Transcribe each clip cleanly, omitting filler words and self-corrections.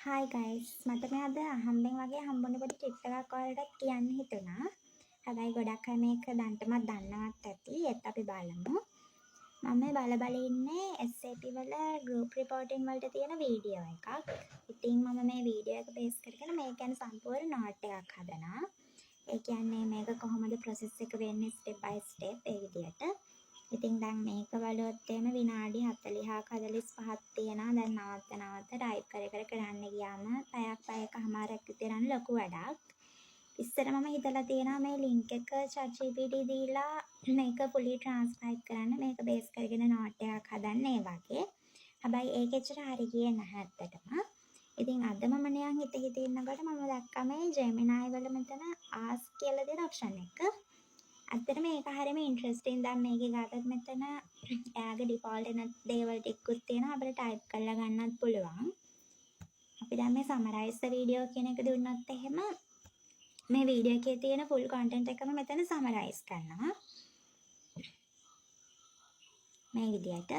Hi guys මට මේ අද අහම්බෙන් වගේ හම්බුනේ පොඩි ටිප් එකක් ඔයාලටත් කියන්න හිතුණා. හැබැයි ගොඩක් අය මේක දැන්ටමත් දන්නවත් ඇති. ඒත් අපි බලමු. මම මේ බල ඉන්නේ SAP වල group reporting වලට තියෙන වීඩියෝ එකක්. ඉතින් මම මේ වීඩියෝ එක බේස් කරගෙන මේක ගැන සම්පූර්ණ නෝට් එකක් හදනවා. ඒ කියන්නේ මේක කොහොමද process එක වෙන්නේ step by step ඒ විදියට. ඉතින් දැන් මේක බලුවොත් එimhe විනාඩි 40ක් 45ක් තියෙනවා. දැන් නවත්ත ටයිප් කර කරන්න ගියාම පැයකමාරක් විතර යන ලොකු වැඩක්. ඉස්සර මම හිතලා තියෙනවා මේ ලින්ක් එක ChatGPT දීලා මේක fully transcribe කරන්න මේක බේස් කරගෙන නෝට් එකක් හදන්න ඒ වගේ. හැබැයි ඒක එච්චර හරි ගියේ නැහැ ඇත්තටම. ඉතින් අද මම නිකන් හිත ඉන්නකොට මම දැක්කා මේ Gemini වල මෙතන ask කියලා දෙන option එක. ඇත්තටම මේක හරියම ඉන්ටරෙස්ටිං. දැන් මේකේ ගත්තත් මෙතන එයාගේ ඩිෆෝල්ට් එන දේවල් ටිකකුත් තියෙනවා. අපිට ටයිප් කරලා ගන්නත් පුළුවන්. අපි දැන් මේ සමරයිස් වීඩියෝ කියන එක දුන්නොත් එහෙම මේ වීඩියෝ එකේ තියෙන ෆුල් කන්ටෙන්ට් එකම මෙතන සමරයිස් කරනවා. මේ විදියට.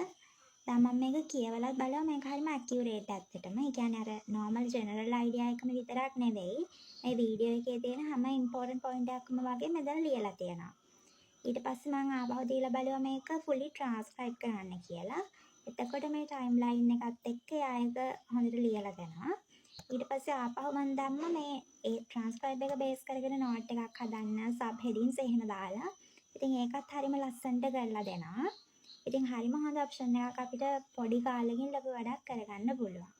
දැන් මම මේක කියවලත් බලුවා මේක හරියම ඇකියුරේට් ඇත්තටම. ඒ කියන්නේ අර normal general idea එකම විතරක් නෙවෙයි. මේ වීඩියෝ එකේ තියෙන හැම important point එකක්ම වගේ මෙතන ලියලා තියෙනවා. ඊට පස්සේ මම ආපහු දීලා බලුවා මේක fully transcribe කරන්න කියලා. එතකොට මේ timeline එකත් එක්ක ආයෙක හොඳට ලියලා දෙනවා. ඊට පස්සේ ආපහු මම දැම්ම මේ ඒ transcribe එක base කරගෙන note එකක් හදන්න sub headings එහෙම දාලා. ඉතින් ඒකත් හරියම ලස්සනට කරලා දෙනවා. ඉතින් හරියම හොඳ option එකක් අපිට පොඩි කාලෙකින් ලොකු වැඩක් කරගන්න පුළුවන්.